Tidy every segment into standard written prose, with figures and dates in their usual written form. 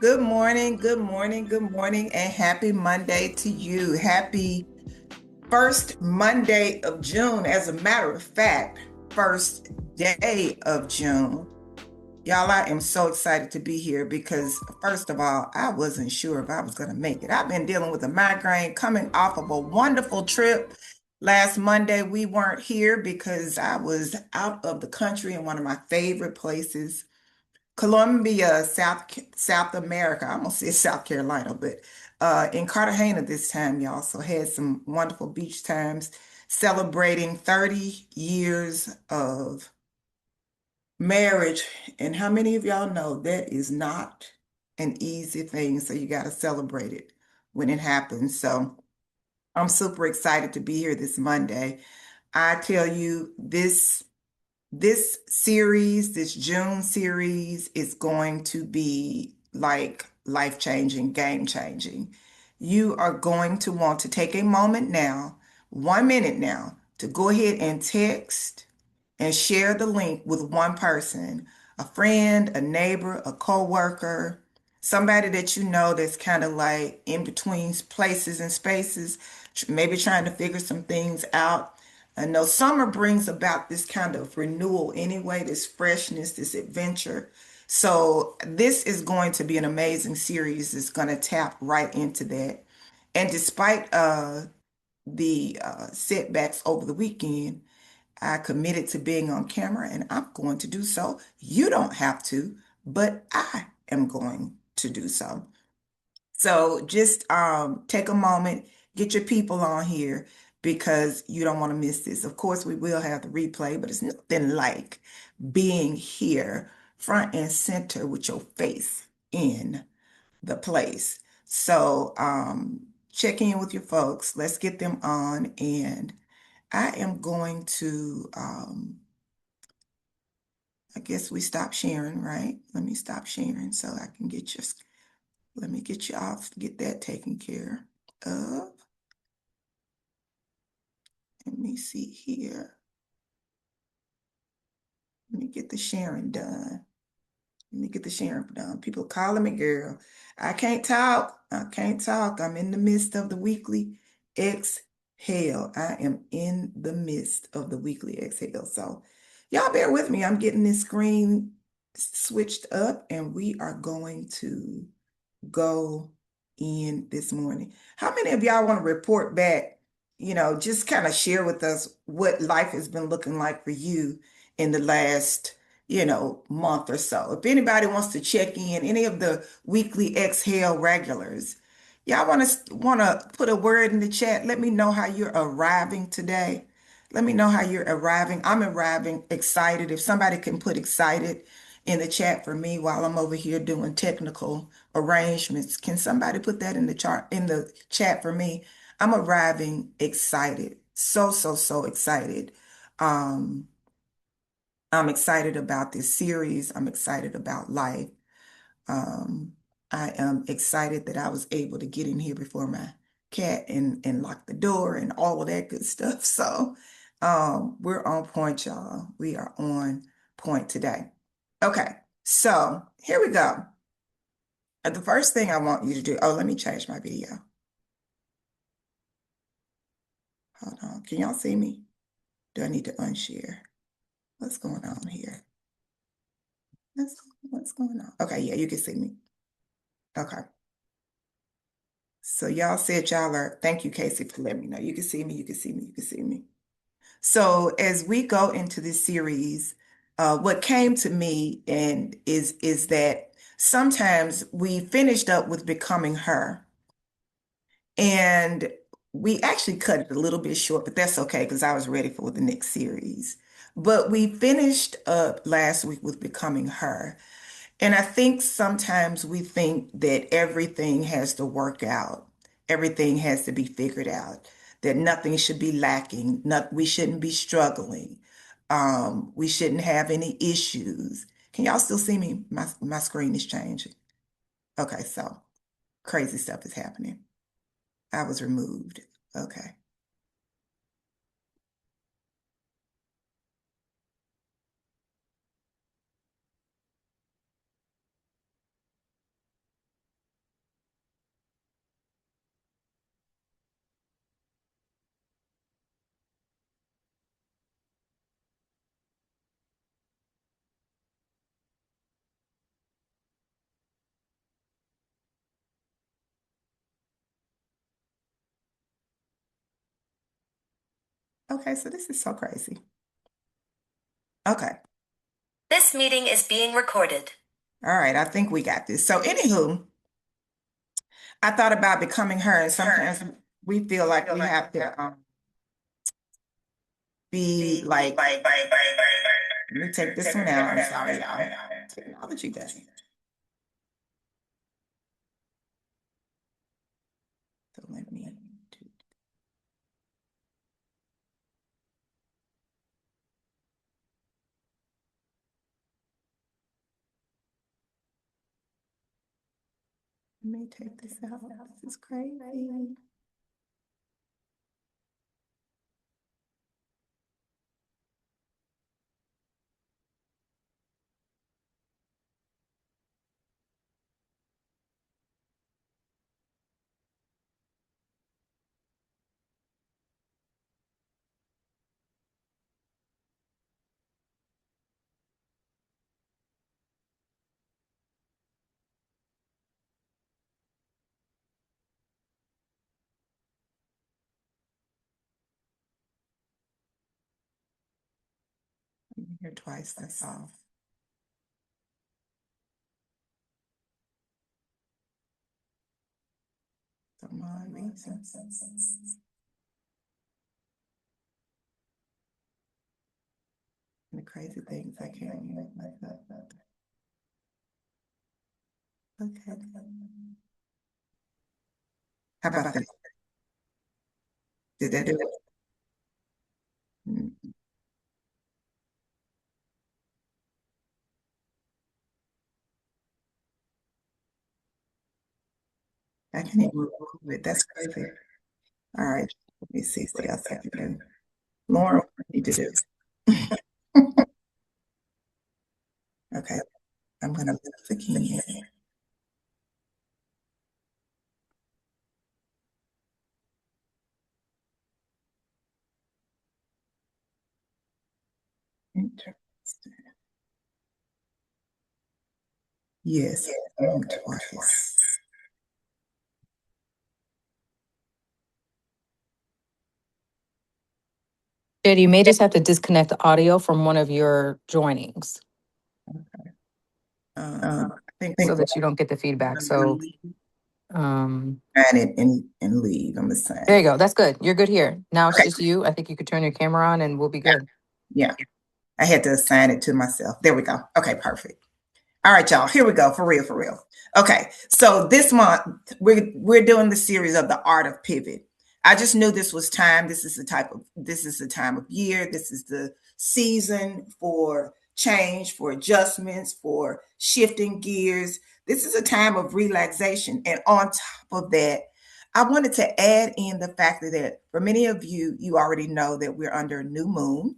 Good morning, good morning, good morning, and happy Monday to you. Happy first Monday of June. As a matter of fact, first day of June. Y'all, I am so excited to be here because, first of all, I wasn't sure if I was going to make it. I've been dealing with a migraine coming off of a wonderful trip. Last Monday, we weren't here because I was out of the country in one of my favorite places. Colombia, South America. I almost said South Carolina, but in Cartagena this time, y'all. So had some wonderful beach times celebrating 30 years of marriage. And how many of y'all know that is not an easy thing? So you got to celebrate it when it happens. So I'm super excited to be here this Monday. I tell you, this series, this June series, is going to be like life-changing, game-changing. You are going to want to take a moment now, 1 minute now, to go ahead and text and share the link with one person, a friend, a neighbor, a coworker, somebody that you know that's kind of like in between places and spaces, maybe trying to figure some things out. I know summer brings about this kind of renewal anyway, this freshness, this adventure. So this is going to be an amazing series. It's going to tap right into that. And despite the setbacks over the weekend, I committed to being on camera and I'm going to do so. You don't have to, but I am going to do so. So just take a moment, get your people on here because you don't want to miss this. Of course, we will have the replay, but it's nothing like being here front and center with your face in the place. So check in with your folks. Let's get them on. And I am going to, I guess we stop sharing, right? Let me stop sharing so I can get you, let me get you off, get that taken care of. Let me see here. Let me get the sharing done. Let me get the sharing done. People calling me, girl. I can't talk. I can't talk. I'm in the midst of the weekly exhale. I am in the midst of the weekly exhale. So, y'all bear with me. I'm getting this screen switched up, and we are going to go in this morning. How many of y'all want to report back, just kind of share with us what life has been looking like for you in the last, month or so? If anybody wants to check in, any of the weekly exhale regulars, y'all want to put a word in the chat. Let me know how you're arriving today. Let me know how you're arriving. I'm arriving excited. If somebody can put excited in the chat for me while I'm over here doing technical arrangements. Can somebody put that in the chart in the chat for me? I'm arriving excited. So, so, so excited. Um, I'm excited about this series. I'm excited about life. Um, I am excited that I was able to get in here before my cat and lock the door and all of that good stuff. So, we're on point, y'all. We are on point today. Okay, so here we go. The first thing I want you to do, oh, let me change my video. Hold on. Can y'all see me? Do I need to unshare? What's going on here? What's going on? Okay, yeah, you can see me. Okay. So y'all said y'all are, thank you, Casey, for letting me know. You can see me, you can see me, you can see me. So as we go into this series, what came to me and is that sometimes we finished up with becoming her. And we actually cut it a little bit short, but that's okay because I was ready for the next series. But we finished up last week with becoming her. And I think sometimes we think that everything has to work out, everything has to be figured out, that nothing should be lacking, not, we shouldn't be struggling, we shouldn't have any issues. Can y'all still see me? My screen is changing. Okay, so crazy stuff is happening. I was removed. Okay. Okay, so this is so crazy. Okay. This meeting is being recorded. All right, I think we got this. So, anywho, I thought about becoming her, and sometimes we feel like we have to be like, let me take this one out. I'm sorry, y'all. Technology does. So let me take this out. This is crazy. I'm here twice, that's all. For my reasons. And the crazy things I can't even make myself up. Okay. How about that? Did that do it? Mm, I can't even remove it. That's crazy. All right. Let me see what else I can do. Lauren, what I need to do. Okay. I'm going to lift the key in. Interesting. Yes, twice. Jada, you may just have to disconnect the audio from one of your joinings I think so that you don't get the feedback. So, sign it and leave. I'm gonna sign there you it. go. That's good. You're good here. Now it's Okay. just you. I think you could turn your camera on and we'll be good. Yeah. I had to assign it to myself. There we go. Okay, perfect. All right, y'all. Here we go. For real, for real. Okay. So this month we're doing the series of the art of pivot. I just knew this was time. This is the time of year. This is the season for change, for adjustments, for shifting gears. This is a time of relaxation. And on top of that, I wanted to add in the fact that for many of you, you already know that we're under a new moon.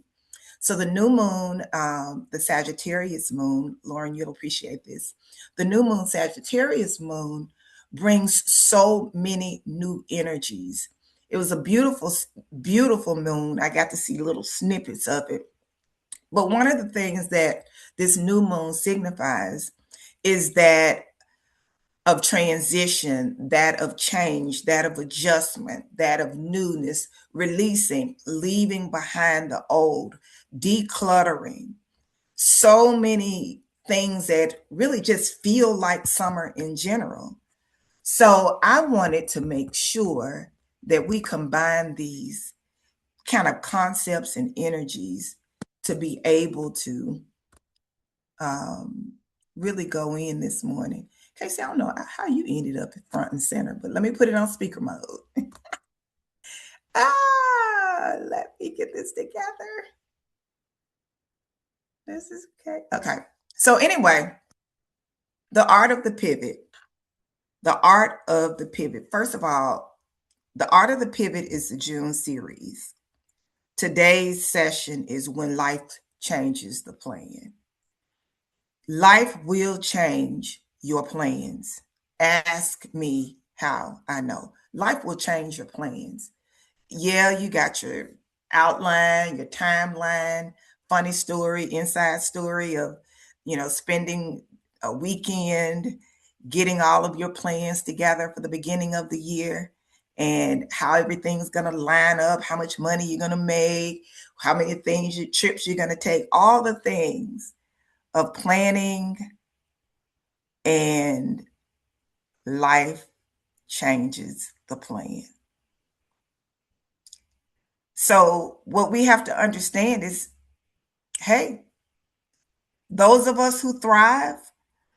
So the new moon, the Sagittarius moon, Lauren, you'll appreciate this. The new moon, Sagittarius moon, brings so many new energies. It was a beautiful, beautiful moon. I got to see little snippets of it. But one of the things that this new moon signifies is that of transition, that of change, that of adjustment, that of newness, releasing, leaving behind the old, decluttering. So many things that really just feel like summer in general. So I wanted to make sure that we combine these kind of concepts and energies to be able to um, really go in this morning. Casey, I don't know how you ended up in front and center, but let me put it on speaker mode. Let me get this together. This is okay. Okay. So anyway, the art of the pivot. The art of the pivot. First of all, the art of the pivot is the June series. Today's session is when life changes the plan. Life will change your plans. Ask me how I know. Life will change your plans. Yeah, you got your outline, your timeline, funny story, inside story of, spending a weekend, getting all of your plans together for the beginning of the year. and how everything's going to line up, how much money you're going to make, how many trips you're going to take, all the things of planning, and life changes the plan. So what we have to understand is, hey, those of us who thrive,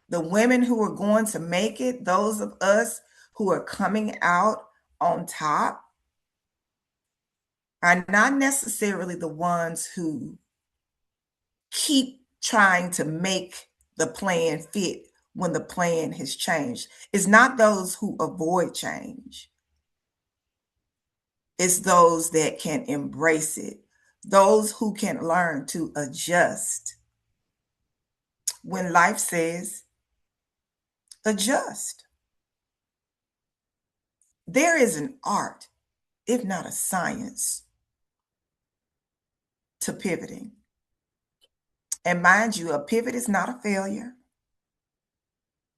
the women who are going to make it, those of us who are coming out on top, are not necessarily the ones who keep trying to make the plan fit when the plan has changed. It's not those who avoid change. It's those that can embrace it, those who can learn to adjust when life says adjust. There is an art, if not a science, to pivoting. And mind you, a pivot is not a failure.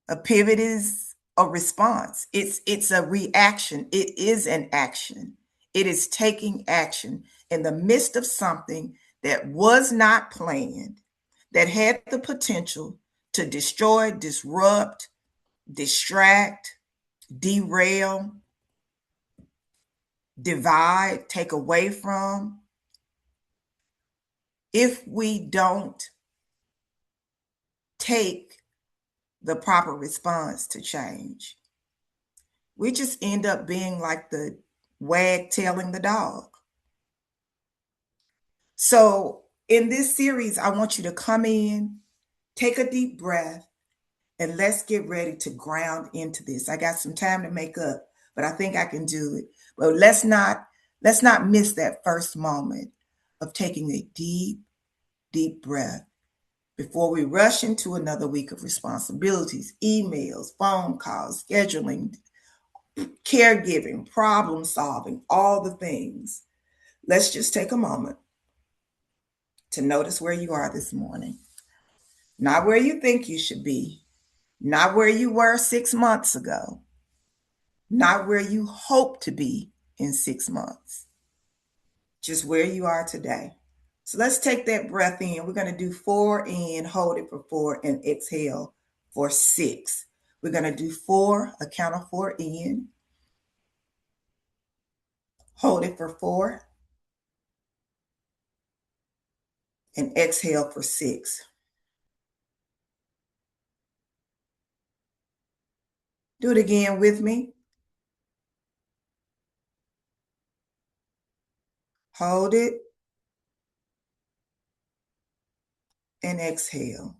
A pivot is a response. It's a reaction. It is an action. It is taking action in the midst of something that was not planned, that had the potential to destroy, disrupt, distract, derail, divide, take away from. If we don't take the proper response to change, we just end up being like the wag tailing the dog. So in this series, I want you to come in, take a deep breath, and let's get ready to ground into this. I got some time to make up, but I think I can do it. But let's not miss that first moment of taking a deep, deep breath before we rush into another week of responsibilities, emails, phone calls, scheduling, caregiving, problem solving, all the things. Let's just take a moment to notice where you are this morning. Not where you think you should be, not where you were 6 months ago, not where you hope to be in 6 months, just where you are today. So let's take that breath in. We're going to do 4 in, hold it for 4, and exhale for 6. We're going to do 4, a count of 4 in, hold it for 4, and exhale for 6. Do it again with me. Hold it and exhale.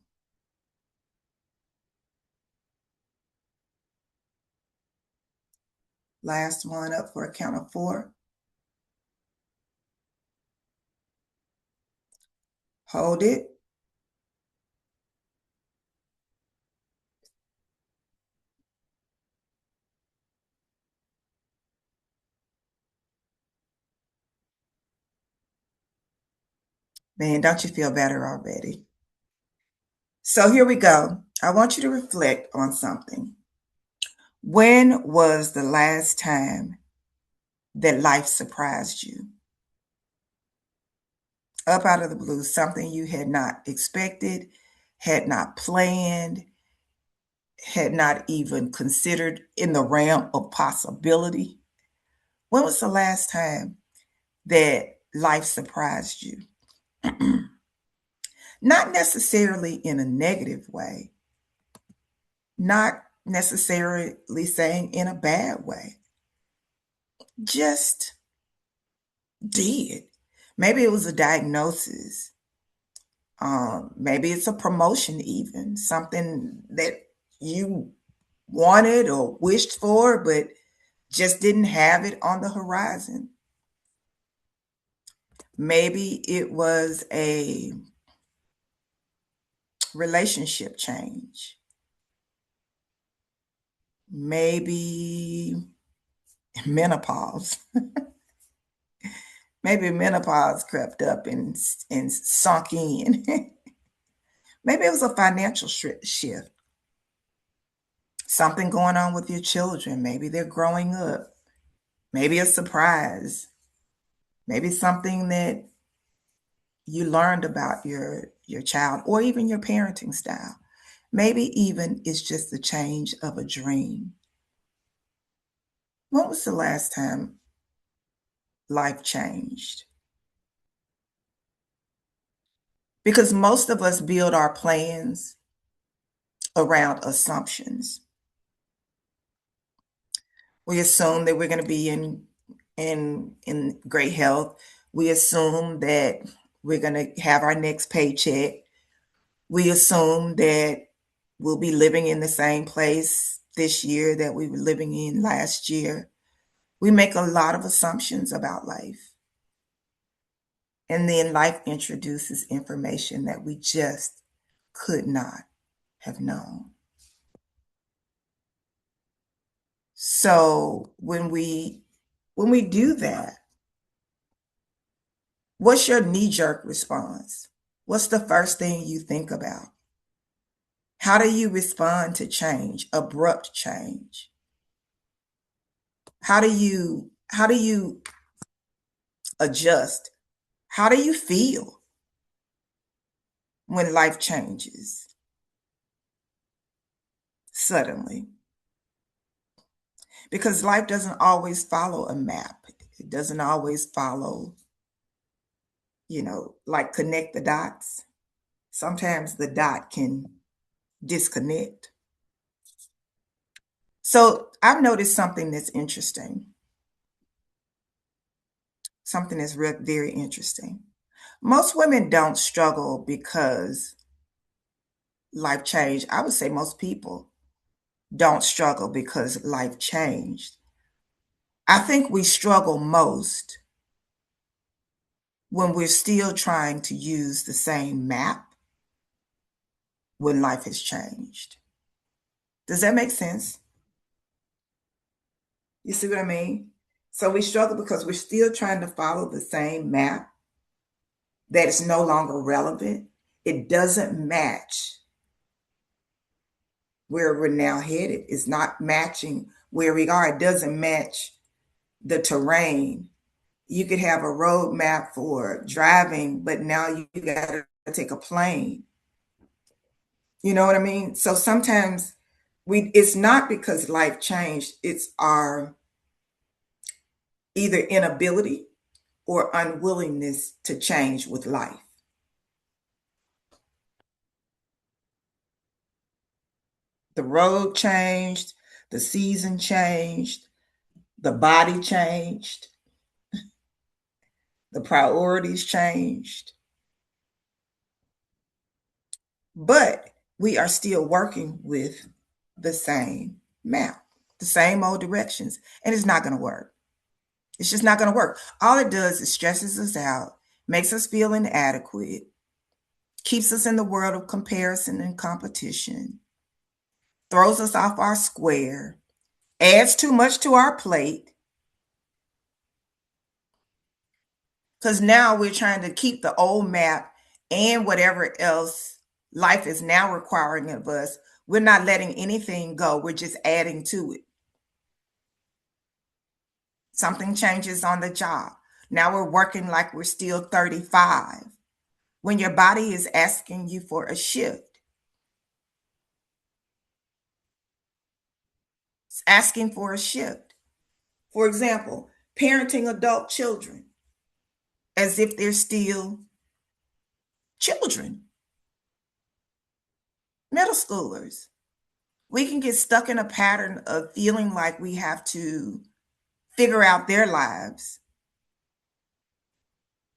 Last one up for a count of 4. Hold it. Man, don't you feel better already? So here we go. I want you to reflect on something. When was the last time that life surprised you? Up out of the blue, something you had not expected, had not planned, had not even considered in the realm of possibility. When was the last time that life surprised you? Not necessarily in a negative way, not necessarily saying in a bad way, just did. Maybe it was a diagnosis. Maybe it's a promotion, even something that you wanted or wished for, but just didn't have it on the horizon. Maybe it was a relationship change. Maybe menopause. Maybe menopause crept up and sunk in. Maybe it was a financial shift. Something going on with your children. Maybe they're growing up. maybe a surprise, maybe something that you learned about your child or even your parenting style. Maybe even it's just the change of a dream. When was the last time life changed? Because most of us build our plans around assumptions. We assume that we're going to be in great health. We assume that we're going to have our next paycheck. We assume that we'll be living in the same place this year that we were living in last year. We make a lot of assumptions about life. And then life introduces information that we just could not have known. So when we do that, what's your knee-jerk response? What's the first thing you think about? How do you respond to change, abrupt change? How do you adjust? How do you feel when life changes suddenly? Because life doesn't always follow a map. It doesn't always follow, like connect the dots. Sometimes the dot can disconnect. So I've noticed something that's interesting. Something that's very interesting. Most women don't struggle because life changed. I would say most people don't struggle because life changed. I think we struggle most when we're still trying to use the same map when life has changed. Does that make sense? You see what I mean? So we struggle because we're still trying to follow the same map that is no longer relevant. It doesn't match where we're now headed. It's not matching where we are. It doesn't match the terrain. You could have a road map for driving, but now you got to take a plane. You know what I mean? So sometimes it's not because life changed, it's our either inability or unwillingness to change with life. The road changed, the season changed, the body changed, the priorities changed. But we are still working with the same map, the same old directions, and it's not going to work. It's just not going to work. All it does is stresses us out, makes us feel inadequate, keeps us in the world of comparison and competition, throws us off our square, adds too much to our plate. Because now we're trying to keep the old map and whatever else life is now requiring of us. We're not letting anything go. We're just adding to it. Something changes on the job. Now we're working like we're still 35 when your body is asking you for a shift. It's asking for a shift. For example, parenting adult children as if they're still children, middle schoolers. We can get stuck in a pattern of feeling like we have to figure out their lives.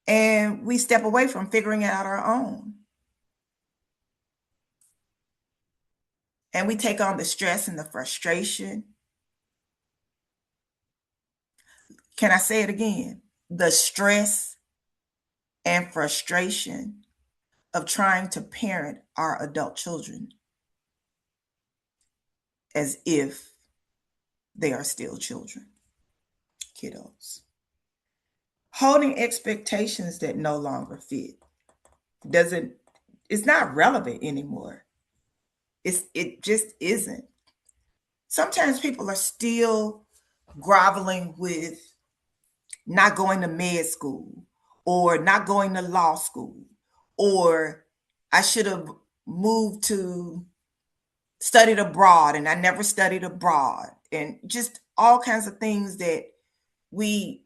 And we step away from figuring out our own. And we take on the stress and the frustration. Can I say it again? The stress and frustration of trying to parent our adult children as if they are still children, kiddos. Holding expectations that no longer fit doesn't, it's not relevant anymore. It just isn't. Sometimes people are still groveling with not going to med school or not going to law school, or I should have moved to studied abroad and I never studied abroad, and just all kinds of things that we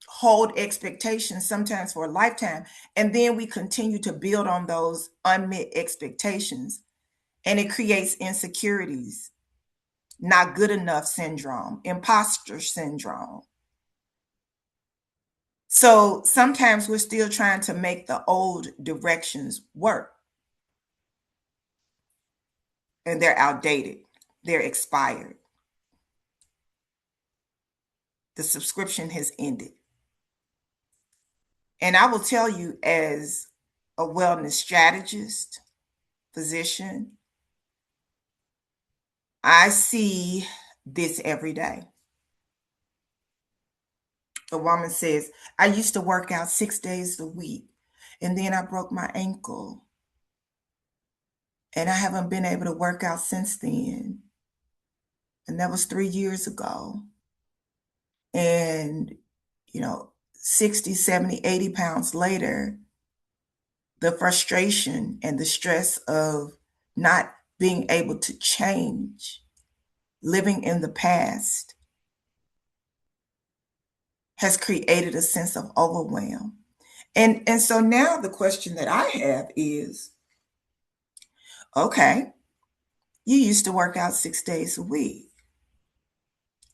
hold expectations sometimes for a lifetime. And then we continue to build on those unmet expectations, and it creates insecurities, not good enough syndrome, imposter syndrome. So sometimes we're still trying to make the old directions work, and they're outdated, they're expired. The subscription has ended. And I will tell you, as a wellness strategist, physician, I see this every day. A woman says, I used to work out 6 days a week, and then I broke my ankle, and I haven't been able to work out since then. And that was 3 years ago. And, 60, 70, 80 pounds later, the frustration and the stress of not being able to change, living in the past, has created a sense of overwhelm. And so now the question that I have is, okay, you used to work out 6 days a week.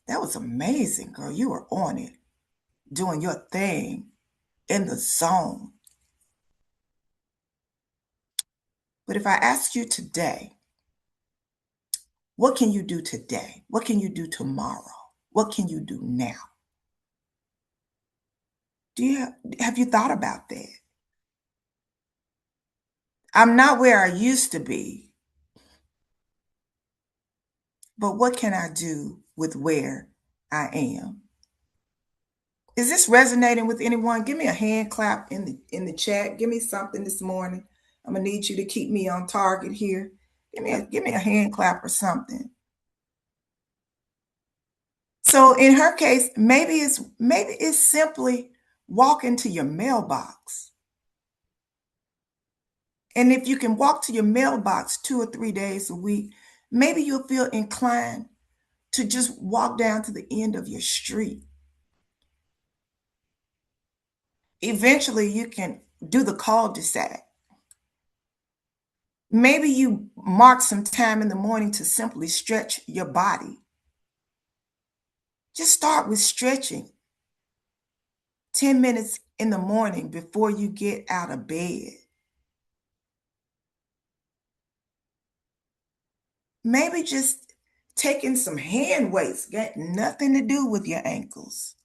That was amazing, girl. You were on it, doing your thing, in the zone. But if I asked you today, what can you do today? What can you do tomorrow? What can you do now? Have you thought about that? I'm not where I used to be, but what can I do with where I am? Is this resonating with anyone? Give me a hand clap in the chat. Give me something this morning. I'm gonna need you to keep me on target here. Give me a hand clap or something. So in her case, maybe it's simply walk into your mailbox. And if you can walk to your mailbox 2 or 3 days a week, maybe you'll feel inclined to just walk down to the end of your street. Eventually, you can do the cul-de-sac. Maybe you mark some time in the morning to simply stretch your body. Just start with stretching 10 minutes in the morning before you get out of bed. Maybe just taking some hand weights, got nothing to do with your ankles.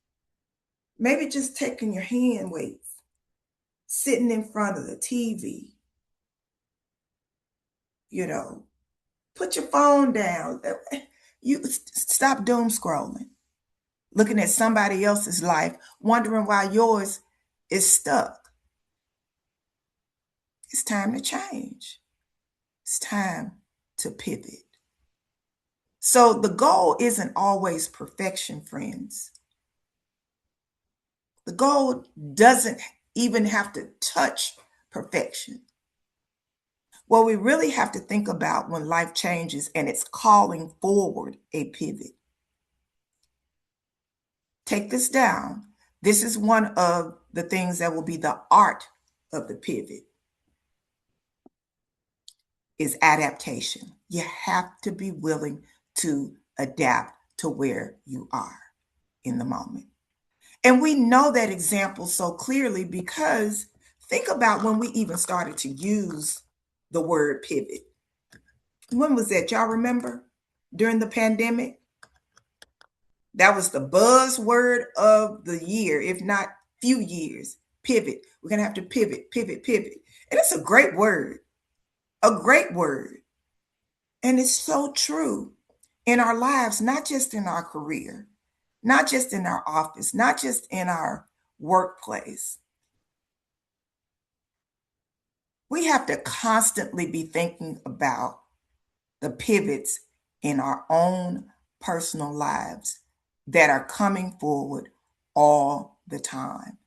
Maybe just taking your hand weights, sitting in front of the TV, put your phone down. You stop doom scrolling, looking at somebody else's life, wondering why yours is stuck. It's time to change. It's time to pivot. So the goal isn't always perfection, friends. The goal doesn't even have to touch perfection. What we really have to think about when life changes and it's calling forward a pivot. Take this down. This is one of the things that will be the art of the pivot, is adaptation. You have to be willing to adapt to where you are in the moment. And we know that example so clearly because think about when we even started to use the word pivot. When was that? Y'all remember? During the pandemic? That was the buzzword of the year, if not few years. Pivot. We're going to have to pivot, pivot, pivot. And it's a great word. A great word. And it's so true in our lives, not just in our career, not just in our office, not just in our workplace. We have to constantly be thinking about the pivots in our own personal lives that are coming forward all the time.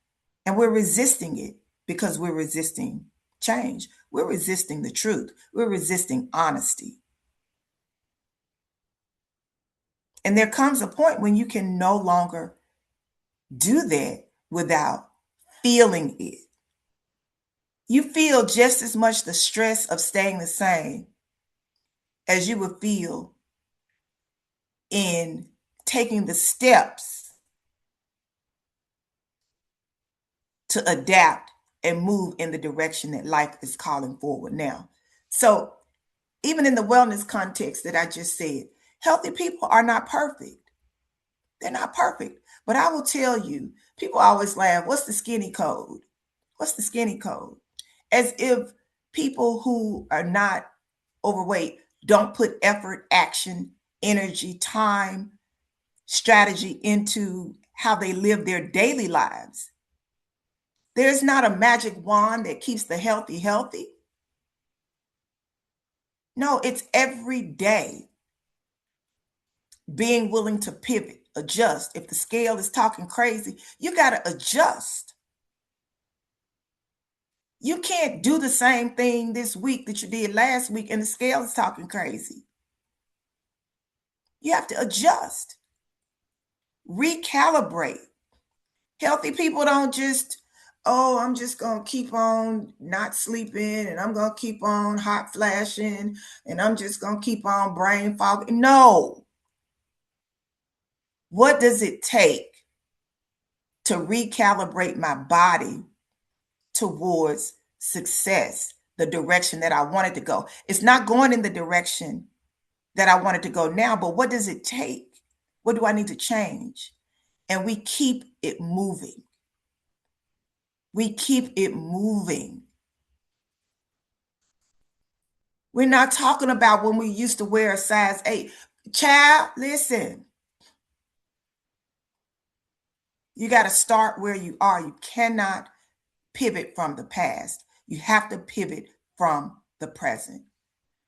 And we're resisting it because we're resisting change. We're resisting the truth. We're resisting honesty. And there comes a point when you can no longer do that without feeling it. You feel just as much the stress of staying the same as you would feel in taking the steps to adapt and move in the direction that life is calling forward now. So, even in the wellness context that I just said, healthy people are not perfect. They're not perfect. But I will tell you, people always laugh, what's the skinny code? What's the skinny code? As if people who are not overweight don't put effort, action, energy, time, strategy into how they live their daily lives. There's not a magic wand that keeps the healthy healthy. No, it's every day being willing to pivot, adjust. If the scale is talking crazy, you got to adjust. You can't do the same thing this week that you did last week and the scale is talking crazy. You have to adjust, recalibrate. Healthy people don't just, oh, I'm just going to keep on not sleeping and I'm going to keep on hot flashing and I'm just going to keep on brain fog. No. What does it take to recalibrate my body towards success, the direction that I wanted to go? It's not going in the direction that I wanted to go now, but what does it take? What do I need to change? And we keep it moving. We keep it moving. We're not talking about when we used to wear a size 8. Child, listen. You got to start where you are. You cannot pivot from the past. You have to pivot from the present.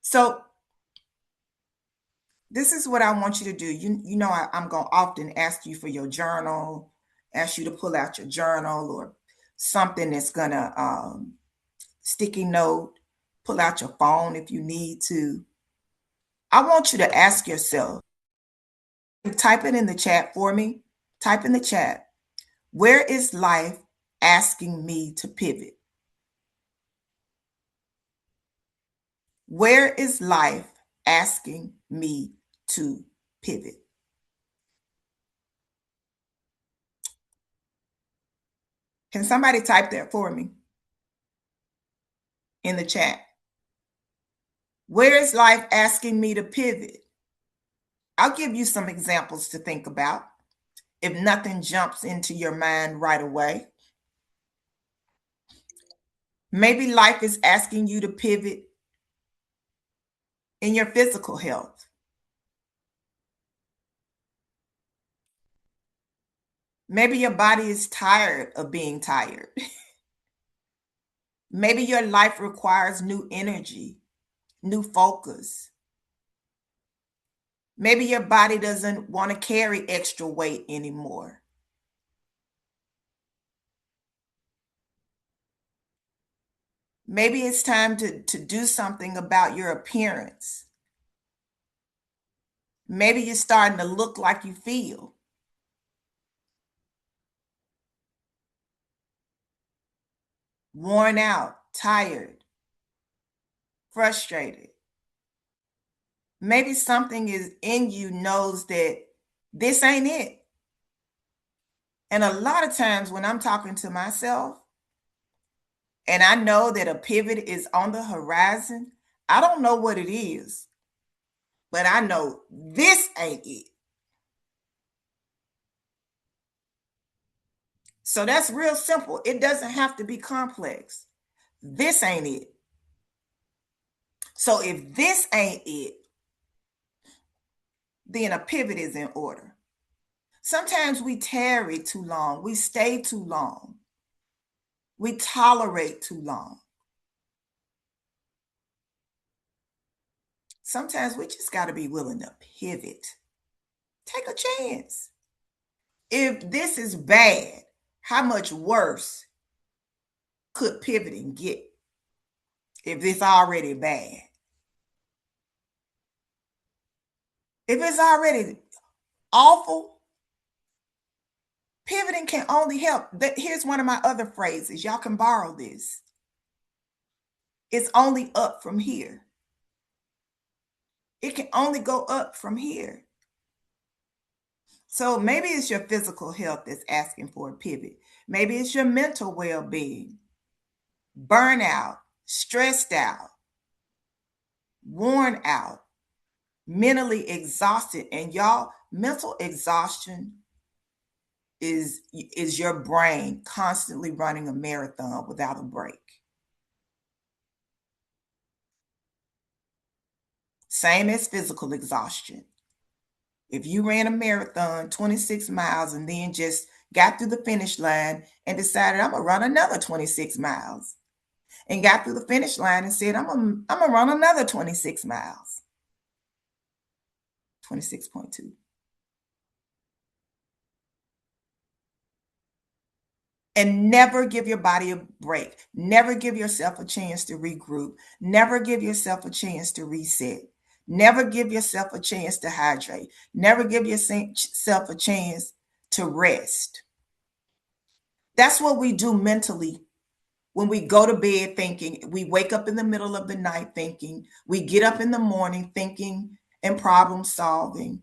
So this is what I want you to do. You know, I'm going to often ask you for your journal, ask you to pull out your journal or something that's going to sticky note, pull out your phone if you need to. I want you to ask yourself, type it in the chat for me. Type in the chat, where is life asking me to pivot? Where is life asking me to pivot? Can somebody type that for me in the chat? Where is life asking me to pivot? I'll give you some examples to think about if nothing jumps into your mind right away. Maybe life is asking you to pivot in your physical health. Maybe your body is tired of being tired. Maybe your life requires new energy, new focus. Maybe your body doesn't want to carry extra weight anymore. Maybe it's time to do something about your appearance. Maybe you're starting to look like you feel. Worn out, tired, frustrated. Maybe something is in you knows that this ain't it. And a lot of times when I'm talking to myself and I know that a pivot is on the horizon, I don't know what it is, but I know this ain't it. So that's real simple. It doesn't have to be complex. This ain't it. So if this ain't it, then a pivot is in order. Sometimes we tarry too long. We stay too long. We tolerate too long. Sometimes we just got to be willing to pivot. Take a chance. If this is bad, how much worse could pivoting get if it's already bad? If it's already awful, pivoting can only help. Here's one of my other phrases. Y'all can borrow this. It's only up from here. It can only go up from here. So maybe it's your physical health that's asking for a pivot. Maybe it's your mental well-being, burnout, stressed out, worn out, mentally exhausted. And y'all, mental exhaustion is your brain constantly running a marathon without a break. Same as physical exhaustion. If you ran a marathon 26 miles and then just got through the finish line and decided I'm gonna run another 26 miles and got through the finish line and said I'm gonna run another 26 miles, 26.2. And never give your body a break. Never give yourself a chance to regroup. Never give yourself a chance to reset. Never give yourself a chance to hydrate. Never give yourself a chance to rest. That's what we do mentally when we go to bed thinking. We wake up in the middle of the night thinking. We get up in the morning thinking and problem solving,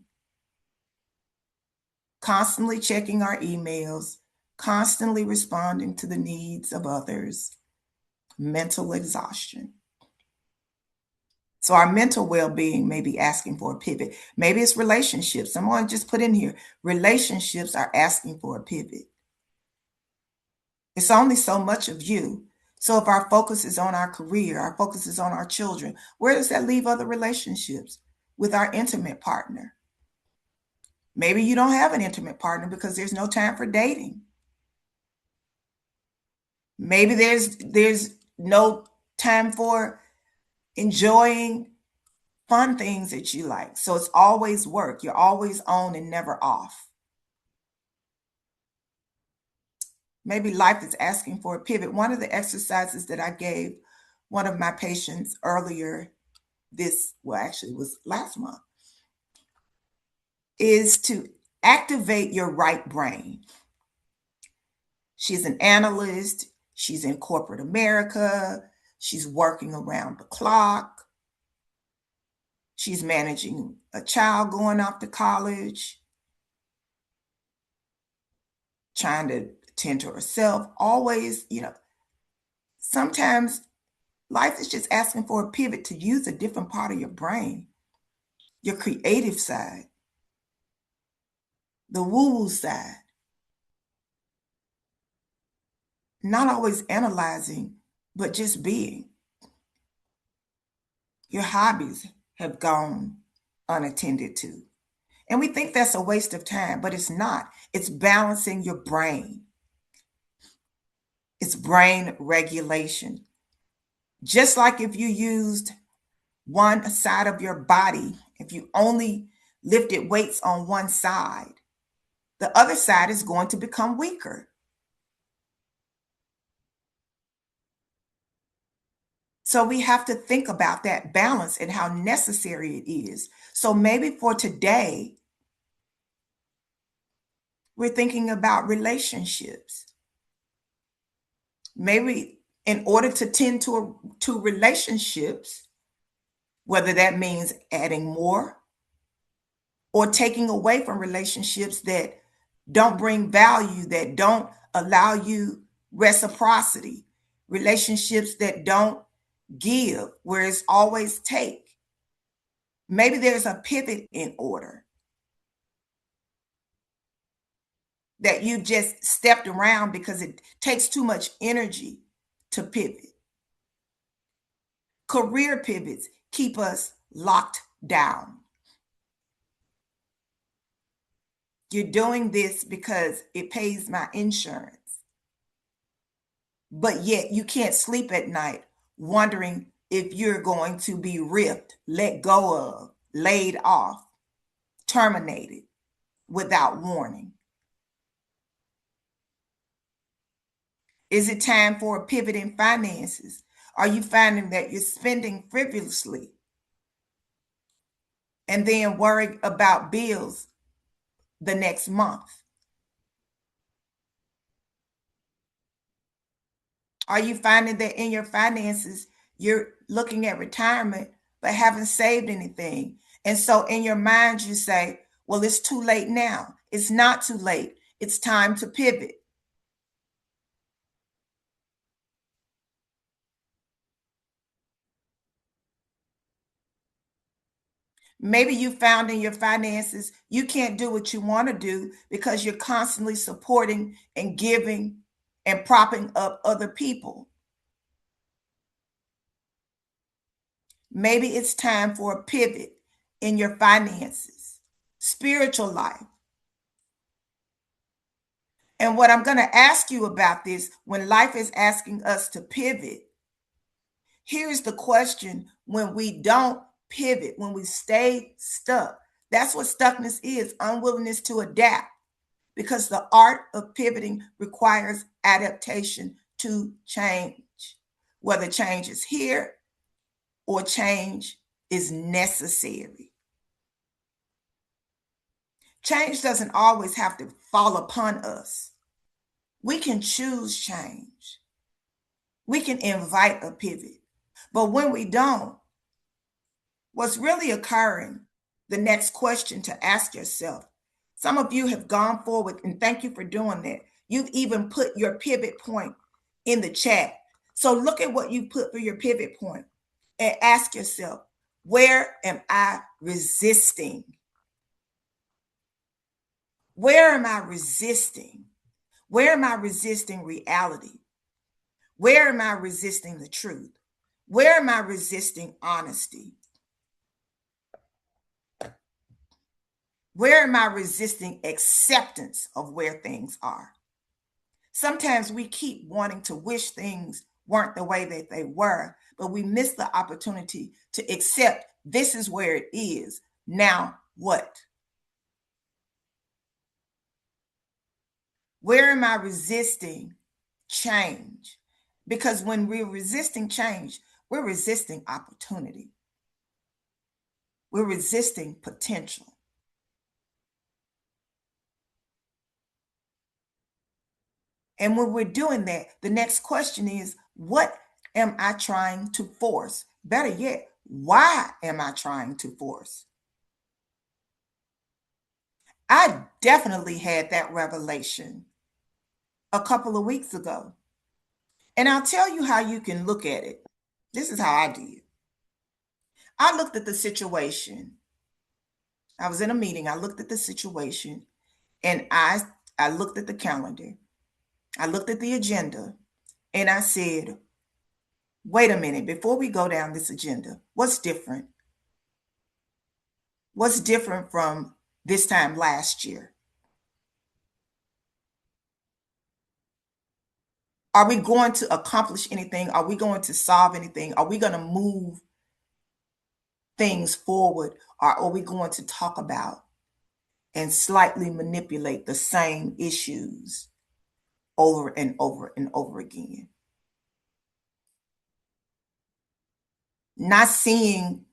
constantly checking our emails, constantly responding to the needs of others, mental exhaustion. So our mental well-being may be asking for a pivot. Maybe it's relationships. Someone just put in here, relationships are asking for a pivot. It's only so much of you. So if our focus is on our career, our focus is on our children, where does that leave other relationships with our intimate partner? Maybe you don't have an intimate partner because there's no time for dating. Maybe there's no time for enjoying fun things that you like. So it's always work. You're always on and never off. Maybe life is asking for a pivot. One of the exercises that I gave one of my patients earlier actually was last month, is to activate your right brain. She's an analyst. She's in corporate America. She's working around the clock. She's managing a child going off to college, trying to tend to herself. Always, sometimes life is just asking for a pivot to use a different part of your brain, your creative side, the woo-woo side. Not always analyzing, but just being. Your hobbies have gone unattended to. And we think that's a waste of time, but it's not. It's balancing your brain. It's brain regulation. Just like if you used one side of your body, if you only lifted weights on one side, the other side is going to become weaker. So we have to think about that balance and how necessary it is. So maybe for today, we're thinking about relationships. Maybe in order to tend to relationships, whether that means adding more or taking away from relationships that don't bring value, that don't allow you reciprocity, relationships that don't give, where it's always take. Maybe there's a pivot in order that you just stepped around because it takes too much energy to pivot. Career pivots keep us locked down. You're doing this because it pays my insurance. But yet you can't sleep at night wondering if you're going to be ripped, let go of, laid off, terminated without warning. Is it time for a pivot in finances? Are you finding that you're spending frivolously and then worry about bills the next month? Are you finding that in your finances, you're looking at retirement, but haven't saved anything? And so in your mind, you say, well, it's too late now. It's not too late. It's time to pivot. Maybe you found in your finances, you can't do what you want to do because you're constantly supporting and giving and propping up other people. Maybe it's time for a pivot in your finances, spiritual life. And what I'm going to ask you about this, when life is asking us to pivot, here's the question: when we don't pivot, when we stay stuck, that's what stuckness is, unwillingness to adapt, because the art of pivoting requires adaptation to change, whether change is here or change is necessary. Change doesn't always have to fall upon us. We can choose change. We can invite a pivot. But when we don't, what's really occurring, the next question to ask yourself, some of you have gone forward, and thank you for doing that. You've even put your pivot point in the chat. So look at what you put for your pivot point and ask yourself, where am I resisting? Where am I resisting? Where am I resisting reality? Where am I resisting the truth? Where am I resisting honesty? Where am I resisting acceptance of where things are? Sometimes we keep wanting to wish things weren't the way that they were, but we miss the opportunity to accept this is where it is. Now what? Where am I resisting change? Because when we're resisting change, we're resisting opportunity. We're resisting potential. And when we're doing that, the next question is, what am I trying to force? Better yet, why am I trying to force? I definitely had that revelation a couple of weeks ago. And I'll tell you how you can look at it. This is how I did. I looked at the situation. I was in a meeting. I looked at the situation and I looked at the calendar. I looked at the agenda and I said, wait a minute, before we go down this agenda, what's different? What's different from this time last year? Are we going to accomplish anything? Are we going to solve anything? Are we going to move things forward? Or are we going to talk about and slightly manipulate the same issues over and over and over again? Not seeing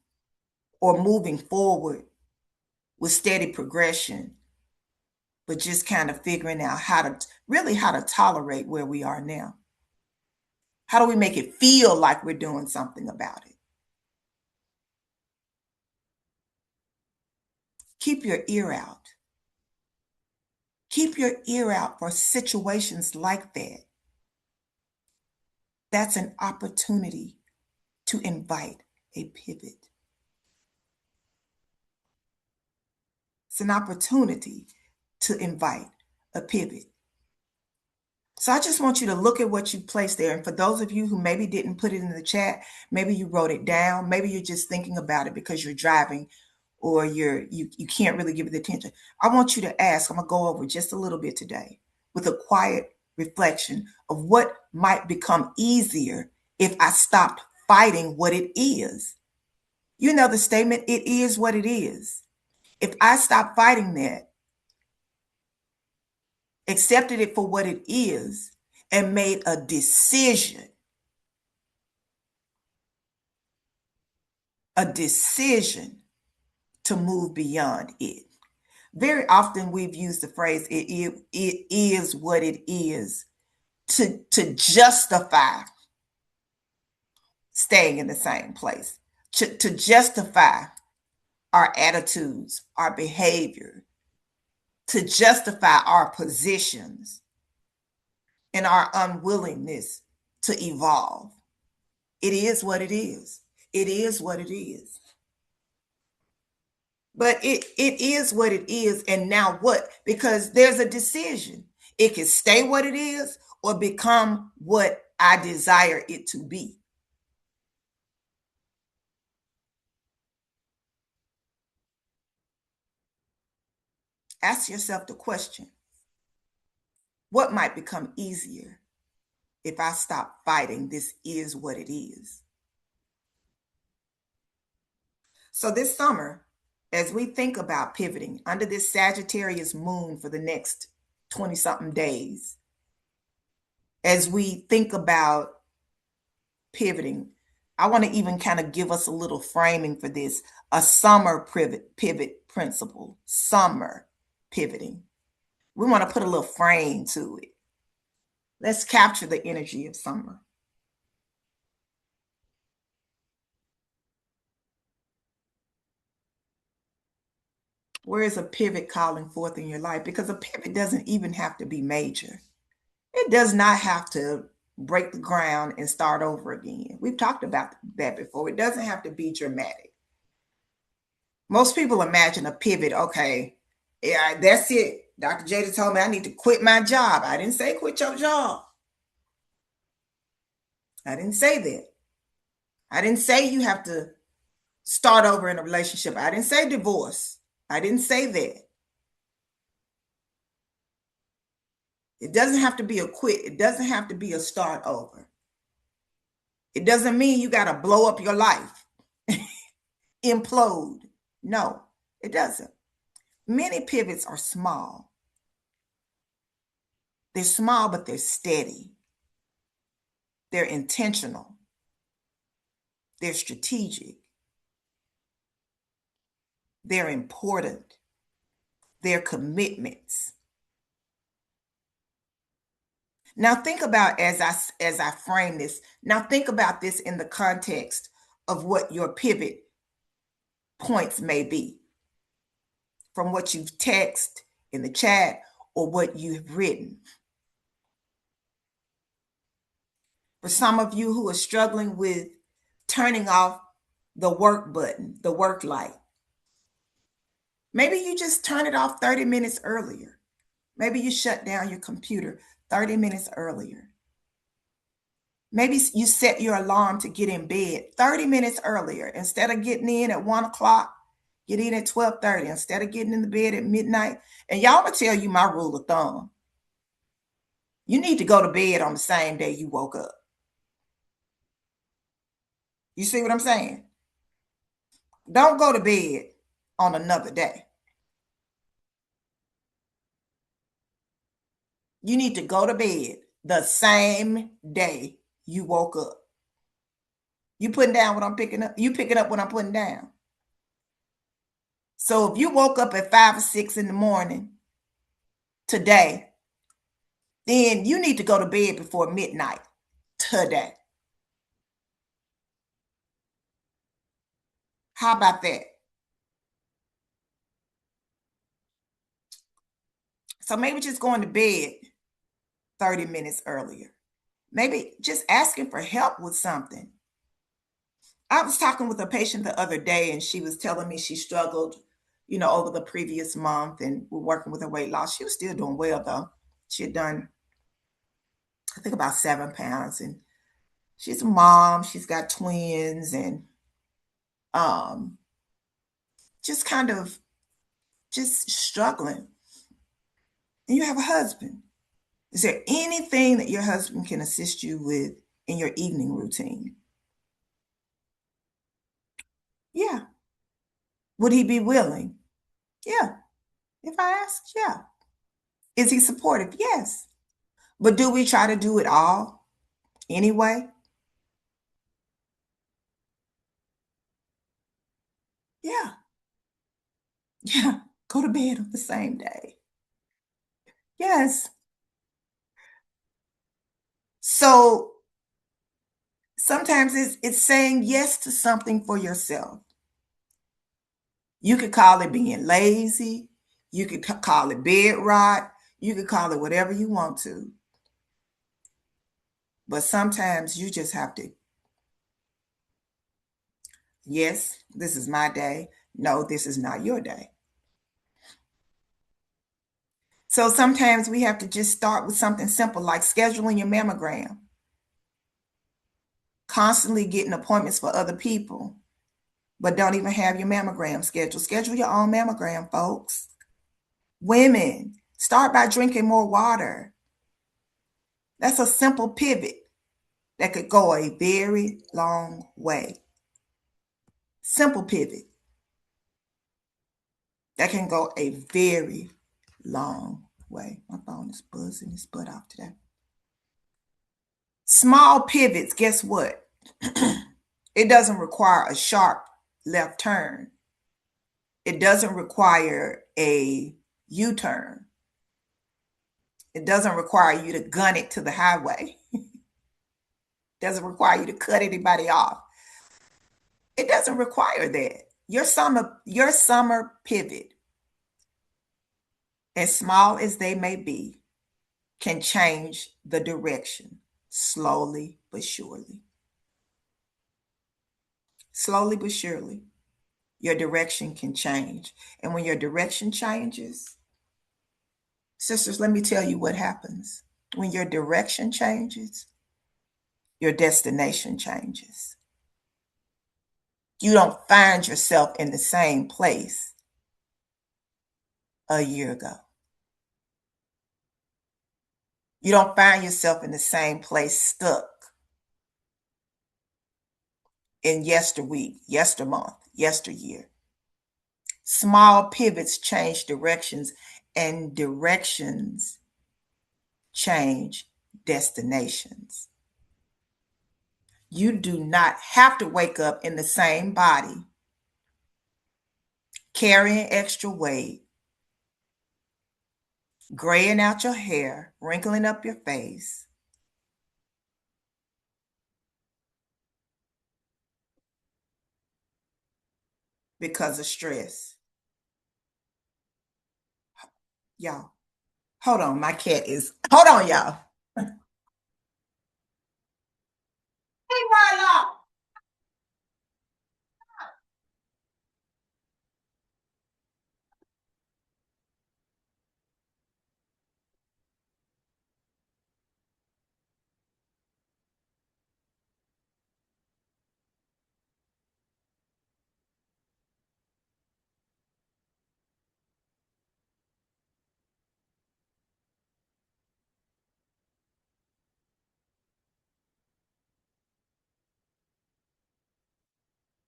or moving forward with steady progression, but just kind of figuring out how to tolerate where we are now. How do we make it feel like we're doing something about it? Keep your ear out. Keep your ear out for situations like that. That's an opportunity to invite a pivot. It's an opportunity to invite a pivot. So I just want you to look at what you placed there. And for those of you who maybe didn't put it in the chat, maybe you wrote it down, maybe you're just thinking about it because you're driving or you can't really give it the attention. I want you to ask, I'm going to go over just a little bit today with a quiet reflection of what might become easier if I stopped fighting what it is. You know the statement, it is what it is. If I stop fighting that, accepted it for what it is, and made a decision to move beyond it. Very often we've used the phrase, it is what it is, to justify staying in the same place, to justify our attitudes, our behavior, to justify our positions and our unwillingness to evolve. It is what it is. It is what it is. But it is what it is. And now what? Because there's a decision. It can stay what it is or become what I desire it to be. Ask yourself the question, what might become easier if I stop fighting this is what it is? So this summer, as we think about pivoting under this Sagittarius moon for the next 20 something days, as we think about pivoting, I want to even kind of give us a little framing for this, a summer pivot principle, summer pivoting. We want to put a little frame to it. Let's capture the energy of summer. Where is a pivot calling forth in your life? Because a pivot doesn't even have to be major. It does not have to break the ground and start over again. We've talked about that before. It doesn't have to be dramatic. Most people imagine a pivot, okay, yeah, that's it. Dr. Jada told me I need to quit my job. I didn't say quit your job. I didn't say that. I didn't say you have to start over in a relationship. I didn't say divorce. I didn't say that. It doesn't have to be a quit. It doesn't have to be a start over. It doesn't mean you got to blow up your life, implode. No, it doesn't. Many pivots are small. They're small, but they're steady. They're intentional. They're strategic. They're important. They're commitments. Now think about, as I frame this, now think about this in the context of what your pivot points may be, from what you've texted in the chat or what you've written. For some of you who are struggling with turning off the work button, the work light, maybe you just turn it off 30 minutes earlier. Maybe you shut down your computer 30 minutes earlier. Maybe you set your alarm to get in bed 30 minutes earlier. Instead of getting in at 1 o'clock, get in at 12:30. Instead of getting in the bed at midnight. And y'all will tell you my rule of thumb. You need to go to bed on the same day you woke up. You see what I'm saying? Don't go to bed on another day. You need to go to bed the same day you woke up. You putting down what I'm picking up? You picking up what I'm putting down? So if you woke up at 5 or 6 in the morning today, then you need to go to bed before midnight today. How about that? So maybe just going to bed 30 minutes earlier. Maybe just asking for help with something. I was talking with a patient the other day and she was telling me she struggled, over the previous month and we're working with her weight loss. She was still doing well though. She had done, I think, about 7 pounds, and she's a mom. She's got twins and um, just kind of just struggling. And you have a husband. Is there anything that your husband can assist you with in your evening routine? Yeah. Would he be willing? Yeah. If I asked, yeah. Is he supportive? Yes. But do we try to do it all anyway? Yeah. Yeah. Go to bed on the same day. Yes. So sometimes it's saying yes to something for yourself. You could call it being lazy. You could call it bed rot. You could call it whatever you want to. But sometimes you just have to, yes, this is my day. No, this is not your day. So sometimes we have to just start with something simple like scheduling your mammogram, constantly getting appointments for other people, but don't even have your mammogram scheduled. Schedule your own mammogram, folks. Women, start by drinking more water. That's a simple pivot that could go a very long way. Simple pivot that can go a very long way. My phone is buzzing its butt off today. Small pivots, guess what? It doesn't require a sharp left turn. It doesn't require a U turn. It doesn't require you to gun it to the highway. It doesn't require you to cut anybody off. It doesn't require that. Your summer pivot, as small as they may be, can change the direction slowly but surely. Slowly but surely, your direction can change. And when your direction changes, sisters, let me tell you what happens. When your direction changes, your destination changes. You don't find yourself in the same place a year ago. You don't find yourself in the same place stuck in yesterweek, yestermonth, yesteryear. Small pivots change directions, and directions change destinations. You do not have to wake up in the same body, carrying extra weight, graying out your hair, wrinkling up your face because of stress. Y'all, hold on. My cat is, hold on, y'all. Hey, Marla.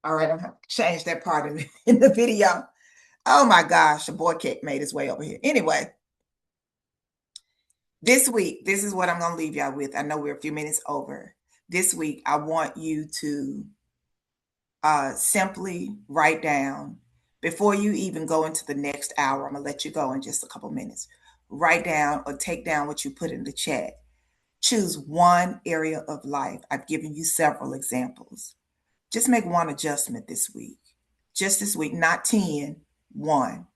All right, I'm going to change that part in the video. Oh my gosh, the boy cat made his way over here. Anyway, this week, this is what I'm going to leave y'all with. I know we're a few minutes over. This week, I want you to simply write down, before you even go into the next hour, I'm going to let you go in just a couple minutes. Write down or take down what you put in the chat. Choose one area of life. I've given you several examples. Just make one adjustment this week. Just this week, not 10, one.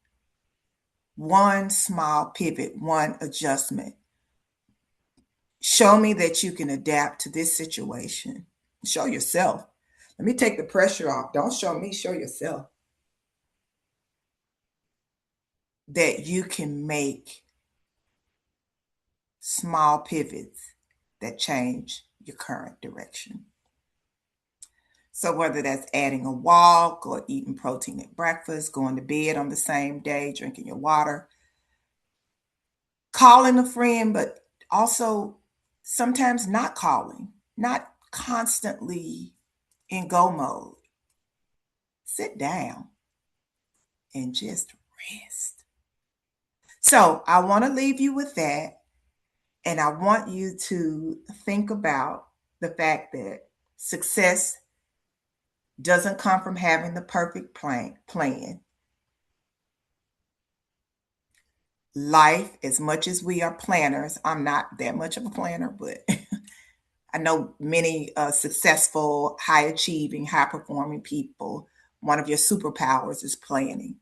One small pivot, one adjustment. Show me that you can adapt to this situation. Show yourself. Let me take the pressure off. Don't show me, show yourself that you can make small pivots that change your current direction. So, whether that's adding a walk or eating protein at breakfast, going to bed on the same day, drinking your water, calling a friend, but also sometimes not calling, not constantly in go mode. Sit down and just rest. So I want to leave you with that. And I want you to think about the fact that success doesn't come from having the perfect plan. Life, as much as we are planners, I'm not that much of a planner, but I know many successful, high achieving, high performing people. One of your superpowers is planning.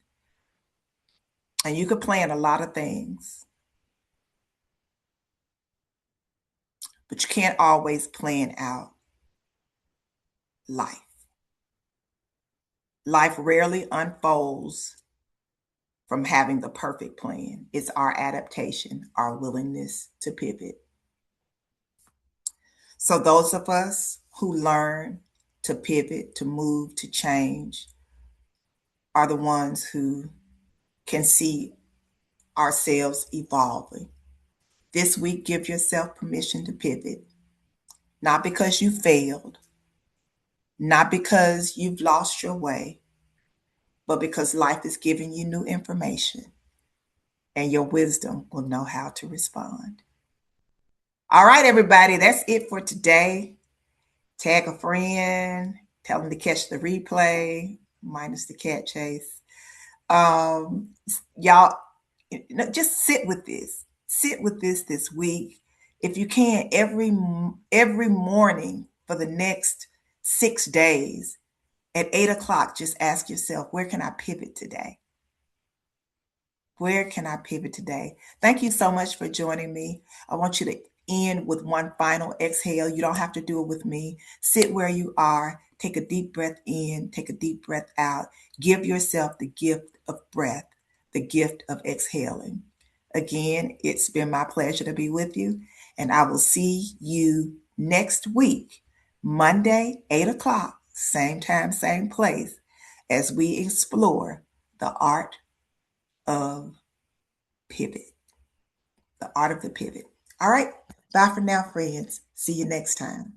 And you could plan a lot of things, but you can't always plan out life. Life rarely unfolds from having the perfect plan. It's our adaptation, our willingness to pivot. So, those of us who learn to pivot, to move, to change, are the ones who can see ourselves evolving. This week, give yourself permission to pivot, not because you failed, not because you've lost your way, but because life is giving you new information and your wisdom will know how to respond. All right, everybody, that's it for today. Tag a friend, tell them to catch the replay, minus the cat chase. Y'all, just sit with this. Sit with this week. If you can, every morning for the next 6 days at 8 o'clock, just ask yourself, where can I pivot today? Where can I pivot today? Thank you so much for joining me. I want you to end with one final exhale. You don't have to do it with me. Sit where you are. Take a deep breath in, take a deep breath out. Give yourself the gift of breath, the gift of exhaling. Again, it's been my pleasure to be with you, and I will see you next week, Monday, 8 o'clock, same time, same place, as we explore the art of pivot, the art of the pivot. All right. Bye for now, friends. See you next time.